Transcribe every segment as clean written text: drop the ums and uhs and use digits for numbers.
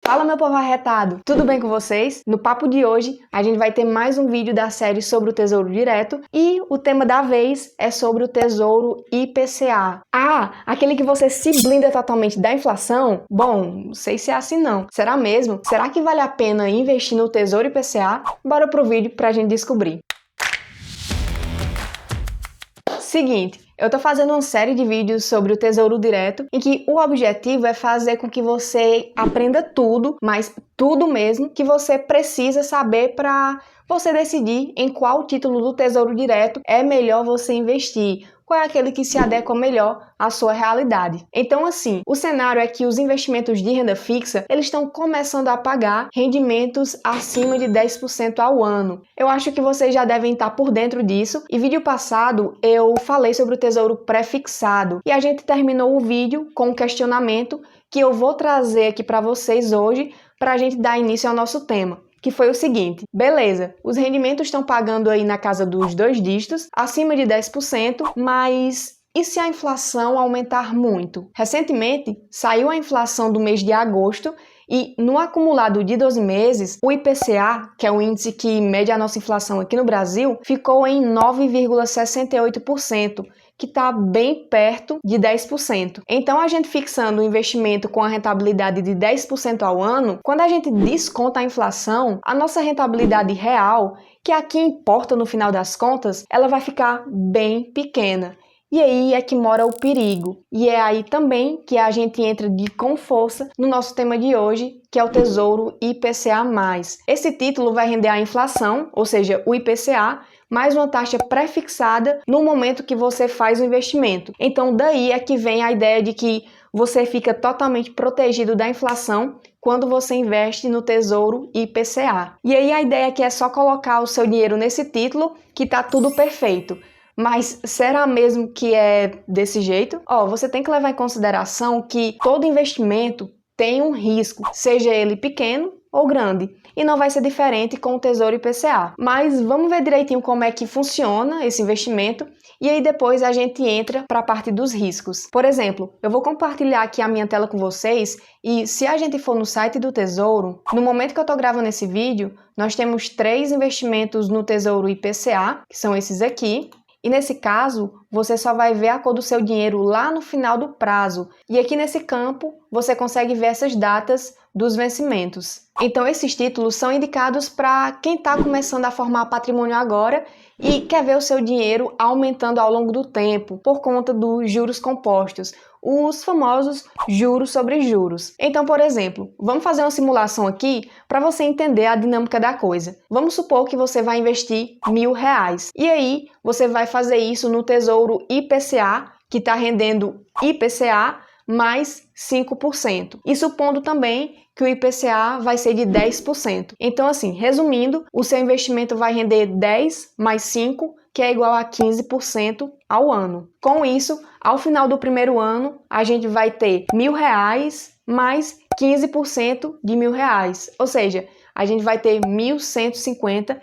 Fala, meu povo arretado! Tudo bem com vocês? No papo de hoje, a gente vai ter mais um vídeo da série sobre o Tesouro Direto e o tema da vez é sobre o Tesouro IPCA. Ah, aquele que você se blinda totalmente da inflação? Bom, não sei se é assim não. Será mesmo? Será que vale a pena investir no Tesouro IPCA? Bora pro vídeo pra gente descobrir. Seguinte, eu tô fazendo uma série de vídeos sobre o Tesouro Direto, em que o objetivo é fazer com que você aprenda tudo, mas tudo mesmo, que você precisa saber para você decidir em qual título do Tesouro Direto é melhor você investir, qual é aquele que se adequa melhor à sua realidade. Então, assim, o cenário é que os investimentos de renda fixa, eles estão começando a pagar rendimentos acima de 10% ao ano. Eu acho que vocês já devem estar por dentro disso, e vídeo passado eu falei sobre o Tesouro Pré-fixado, e a gente terminou o vídeo com um questionamento que eu vou trazer aqui para vocês hoje, para a gente dar início ao nosso tema, que foi o seguinte: beleza, os rendimentos estão pagando aí na casa dos 2 dígitos, acima de 10%, mas e se a inflação aumentar muito? Recentemente, saiu a inflação do mês de agosto e no acumulado de 12 meses, o IPCA, que é o índice que mede a nossa inflação aqui no Brasil, ficou em 9,68%. que está bem perto de 10%. Então, a gente fixando um investimento com a rentabilidade de 10% ao ano, quando a gente desconta a inflação, a nossa rentabilidade real, que é a que importa no final das contas, ela vai ficar bem pequena. E aí é que mora o perigo. E é aí também que a gente entra com força no nosso tema de hoje, que é o Tesouro IPCA+. Esse título vai render a inflação, ou seja, o IPCA, mais uma taxa pré-fixada no momento que você faz o investimento. Então, daí é que vem a ideia de que você fica totalmente protegido da inflação quando você investe no Tesouro IPCA. E aí a ideia é que é só colocar o seu dinheiro nesse título que tá tudo perfeito. Mas será mesmo que é desse jeito? Você tem que levar em consideração que todo investimento tem um risco, seja ele pequeno ou grande, e não vai ser diferente com o Tesouro IPCA. Mas vamos ver direitinho como é que funciona esse investimento e aí depois a gente entra para a parte dos riscos. Por exemplo, eu vou compartilhar aqui a minha tela com vocês e se a gente for no site do Tesouro, no momento que eu estou gravando esse vídeo, nós temos 3 investimentos no Tesouro IPCA, que são esses aqui. E nesse caso, você só vai ver a cor do seu dinheiro lá no final do prazo. E aqui nesse campo, você consegue ver essas datas dos vencimentos. Então, esses títulos são indicados para quem está começando a formar patrimônio agora e quer ver o seu dinheiro aumentando ao longo do tempo, por conta dos juros compostos, os famosos juros sobre juros. Então, por exemplo, vamos fazer uma simulação aqui para você entender a dinâmica da coisa. Vamos supor que você vai investir R$1.000 e aí você vai fazer isso no Tesouro IPCA, que está rendendo IPCA mais 5%. E supondo também que o IPCA vai ser de 10%. Então, assim, resumindo, o seu investimento vai render 10 mais 5, que é igual a 15% ao ano. Com isso, ao final do primeiro ano, a gente vai ter R$1.000 mais 15% de R$1.000. Ou seja, a gente vai ter R$1.150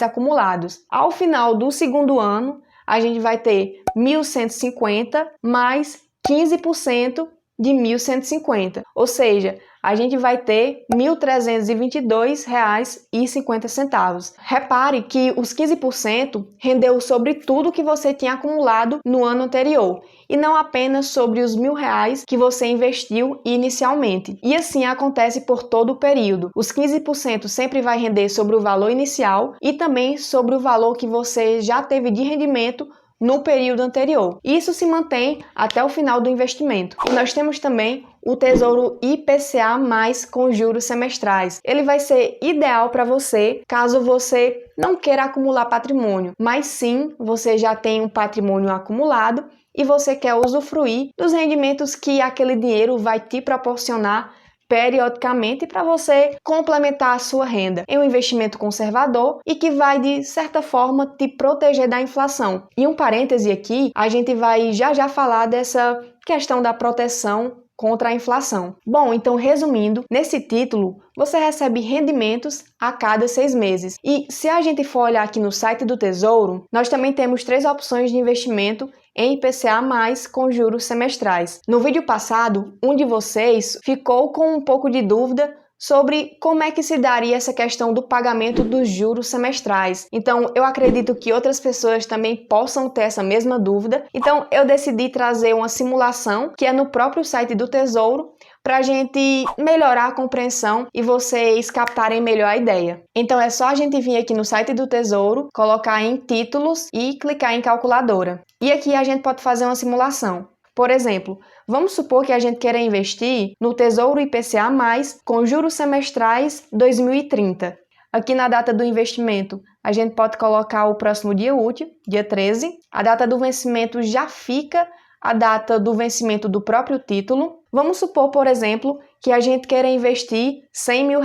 acumulados. Ao final do segundo ano, a gente vai ter 1.150 mais 15% de 1.150, ou seja, a gente vai ter R$ 1.322,50. Repare que os 15% rendeu sobre tudo que você tinha acumulado no ano anterior, e não apenas sobre os R$1.000 que você investiu inicialmente. E assim acontece por todo o período. Os 15% sempre vai render sobre o valor inicial e também sobre o valor que você já teve de rendimento no período anterior. Isso se mantém até o final do investimento. E nós temos também o Tesouro IPCA mais com juros semestrais. Ele vai ser ideal para você caso você não queira acumular patrimônio, mas sim você já tem um patrimônio acumulado e você quer usufruir dos rendimentos que aquele dinheiro vai te proporcionar periodicamente para você complementar a sua renda em um investimento conservador e que vai, de certa forma, te proteger da inflação. E um parêntese aqui, a gente vai já falar dessa questão da proteção contra a inflação. Bom, então resumindo, nesse título você recebe rendimentos a cada 6 meses. E se a gente for olhar aqui no site do Tesouro, nós também temos 3 opções de investimento em IPCA+, com juros semestrais. No vídeo passado, um de vocês ficou com um pouco de dúvida sobre como é que se daria essa questão do pagamento dos juros semestrais. Então, eu acredito que outras pessoas também possam ter essa mesma dúvida. Então, eu decidi trazer uma simulação que é no próprio site do Tesouro para a gente melhorar a compreensão e vocês captarem melhor a ideia. Então, é só a gente vir aqui no site do Tesouro, colocar em títulos e clicar em calculadora. E aqui a gente pode fazer uma simulação. Por exemplo, vamos supor que a gente queira investir no Tesouro IPCA+, com juros semestrais 2030. Aqui na data do investimento, a gente pode colocar o próximo dia útil, dia 13. A data do vencimento já fica a data do vencimento do próprio título. Vamos supor, por exemplo, que a gente queira investir R$100 mil.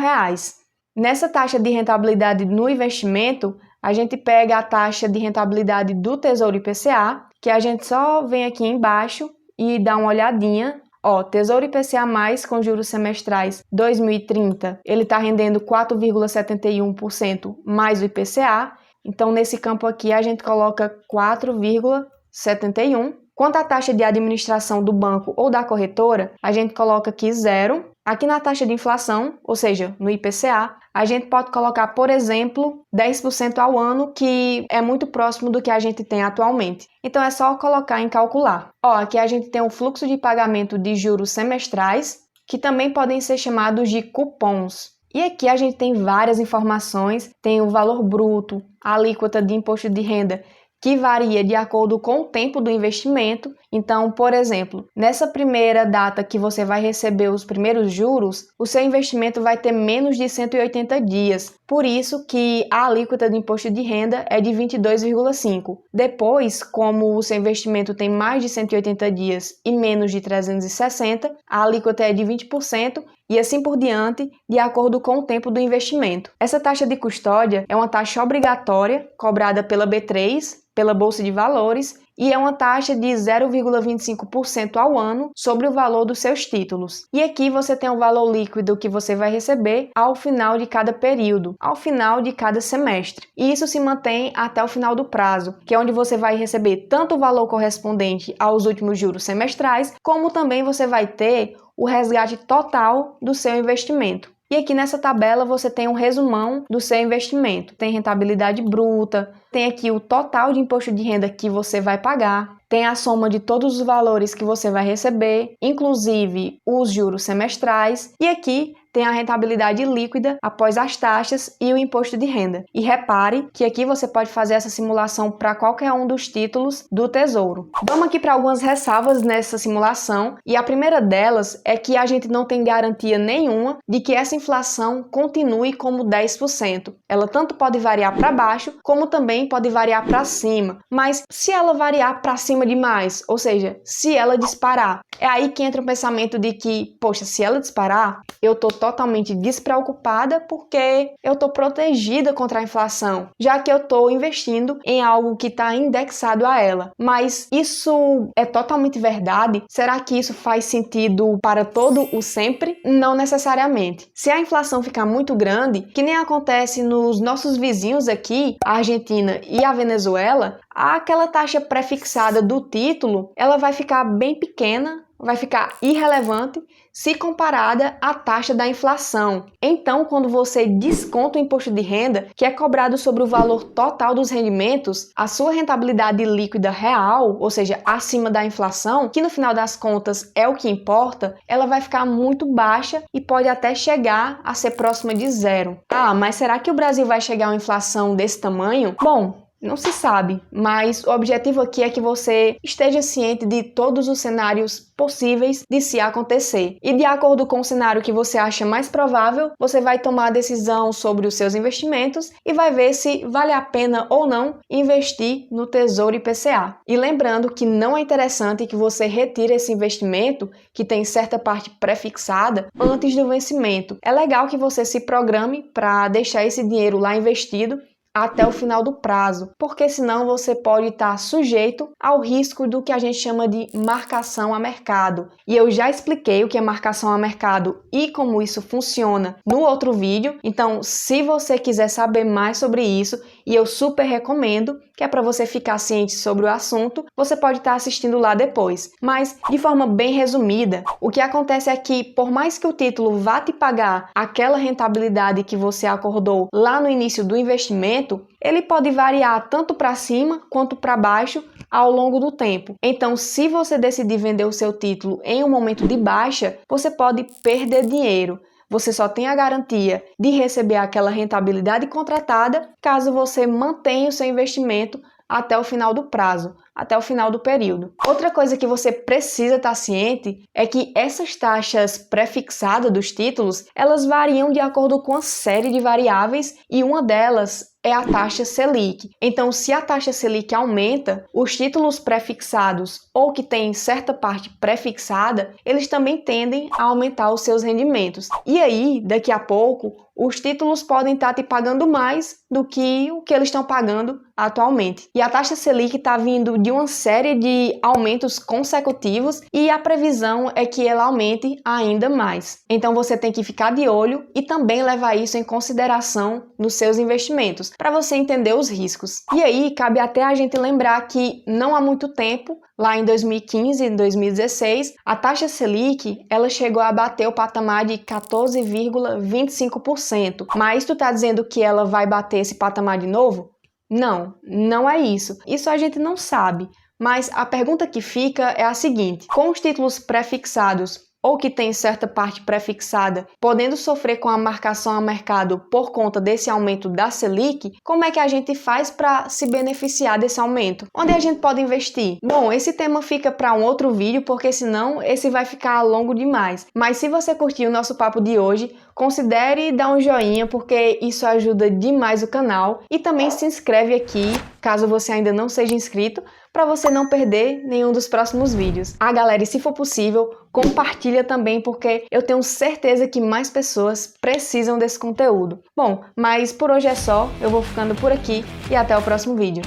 Nessa taxa de rentabilidade no investimento, a gente pega a taxa de rentabilidade do Tesouro IPCA, que a gente só vem aqui embaixo e dá uma olhadinha. Ó, Tesouro IPCA+, com juros semestrais 2030, ele está rendendo 4,71% mais o IPCA. Então, nesse campo aqui, a gente coloca 4,71%. Quanto à taxa de administração do banco ou da corretora, a gente coloca aqui 0. Aqui na taxa de inflação, ou seja, no IPCA, a gente pode colocar, por exemplo, 10% ao ano, que é muito próximo do que a gente tem atualmente. Então, é só colocar em calcular. Ó, aqui a gente tem o fluxo de pagamento de juros semestrais, que também podem ser chamados de cupons. E aqui a gente tem várias informações, tem o valor bruto, a alíquota de imposto de renda, que varia de acordo com o tempo do investimento. Então, por exemplo, nessa primeira data que você vai receber os primeiros juros, o seu investimento vai ter menos de 180 dias. Por isso que a alíquota de imposto de renda é de 22,5%. Depois, como o seu investimento tem mais de 180 dias e menos de 360, a alíquota é de 20%. E assim por diante, de acordo com o tempo do investimento. Essa taxa de custódia é uma taxa obrigatória, cobrada pela B3, pela Bolsa de Valores, e é uma taxa de 0,25% ao ano sobre o valor dos seus títulos. E aqui você tem o valor líquido que você vai receber ao final de cada período, ao final de cada semestre. E isso se mantém até o final do prazo, que é onde você vai receber tanto o valor correspondente aos últimos juros semestrais, como também você vai ter o resgate total do seu investimento. E aqui nessa tabela você tem um resumão do seu investimento. Tem rentabilidade bruta, tem aqui o total de imposto de renda que você vai pagar, tem a soma de todos os valores que você vai receber, inclusive os juros semestrais, e aqui tem a rentabilidade líquida após as taxas e o imposto de renda. E repare que aqui você pode fazer essa simulação para qualquer um dos títulos do Tesouro. Vamos aqui para algumas ressalvas nessa simulação, e a primeira delas é que a gente não tem garantia nenhuma de que essa inflação continue como 10%. Ela tanto pode variar para baixo, como também pode variar para cima. Mas se ela variar para cima demais, ou seja, se ela disparar, é aí que entra o pensamento de que, poxa, se ela disparar, eu tô totalmente despreocupada porque eu tô protegida contra a inflação, já que eu tô investindo em algo que está indexado a ela. Mas isso é totalmente verdade? Será que isso faz sentido para todo o sempre? Não necessariamente. Se a inflação ficar muito grande, que nem acontece nos nossos vizinhos aqui, a Argentina e a Venezuela, aquela taxa prefixada do título, ela vai ficar bem pequena, vai ficar irrelevante se comparada à taxa da inflação. Então, quando você desconta o imposto de renda, que é cobrado sobre o valor total dos rendimentos, a sua rentabilidade líquida real, ou seja, acima da inflação, que no final das contas é o que importa, ela vai ficar muito baixa e pode até chegar a ser próxima de 0. Ah, mas será que o Brasil vai chegar a uma inflação desse tamanho? Bom, não se sabe, mas o objetivo aqui é que você esteja ciente de todos os cenários possíveis de se acontecer. E de acordo com o cenário que você acha mais provável, você vai tomar a decisão sobre os seus investimentos e vai ver se vale a pena ou não investir no Tesouro IPCA. E lembrando que não é interessante que você retire esse investimento, que tem certa parte prefixada, antes do vencimento. É legal que você se programe para deixar esse dinheiro lá investido até o final do prazo, porque senão você pode estar sujeito ao risco do que a gente chama de marcação a mercado. E eu já expliquei o que é marcação a mercado e como isso funciona no outro vídeo, então se você quiser saber mais sobre isso e eu super recomendo, que é para você ficar ciente sobre o assunto, você pode estar assistindo lá depois. Mas, de forma bem resumida, o que acontece é que, por mais que o título vá te pagar aquela rentabilidade que você acordou lá no início do investimento, ele pode variar tanto para cima quanto para baixo ao longo do tempo. Então, se você decidir vender o seu título em um momento de baixa, você pode perder dinheiro. Você só tem a garantia de receber aquela rentabilidade contratada caso você mantenha o seu investimento até o final do prazo, até o final do período. Outra coisa que você precisa estar ciente é que essas taxas pré-fixadas dos títulos, elas variam de acordo com uma série de variáveis e uma delas é a taxa Selic. Então, se a taxa Selic aumenta, os títulos pré-fixados ou que têm certa parte pré-fixada, eles também tendem a aumentar os seus rendimentos. E aí, daqui a pouco, os títulos podem estar te pagando mais do que o que eles estão pagando atualmente. E a taxa Selic está vindo de uma série de aumentos consecutivos e a previsão é que ela aumente ainda mais. Então você tem que ficar de olho e também levar isso em consideração nos seus investimentos, para você entender os riscos. E aí cabe até a gente lembrar que não há muito tempo, lá em 2015 e 2016, a taxa Selic ela chegou a bater o patamar de 14,25%. Mas tu tá dizendo que ela vai bater esse patamar de novo? Não, não é isso. Isso a gente não sabe. Mas a pergunta que fica é a seguinte: com os títulos pré-fixados ou que tem certa parte pré-fixada, podendo sofrer com a marcação a mercado por conta desse aumento da Selic, como é que a gente faz para se beneficiar desse aumento? Onde a gente pode investir? Bom, esse tema fica para um outro vídeo, porque senão esse vai ficar longo demais. Mas se você curtiu o nosso papo de hoje, considere dar um joinha, porque isso ajuda demais o canal, e também se inscreve aqui, caso você ainda não seja inscrito, para você não perder nenhum dos próximos vídeos. Ah, galera, e se for possível, compartilha também, porque eu tenho certeza que mais pessoas precisam desse conteúdo. Bom, mas por hoje é só, eu vou ficando por aqui e até o próximo vídeo.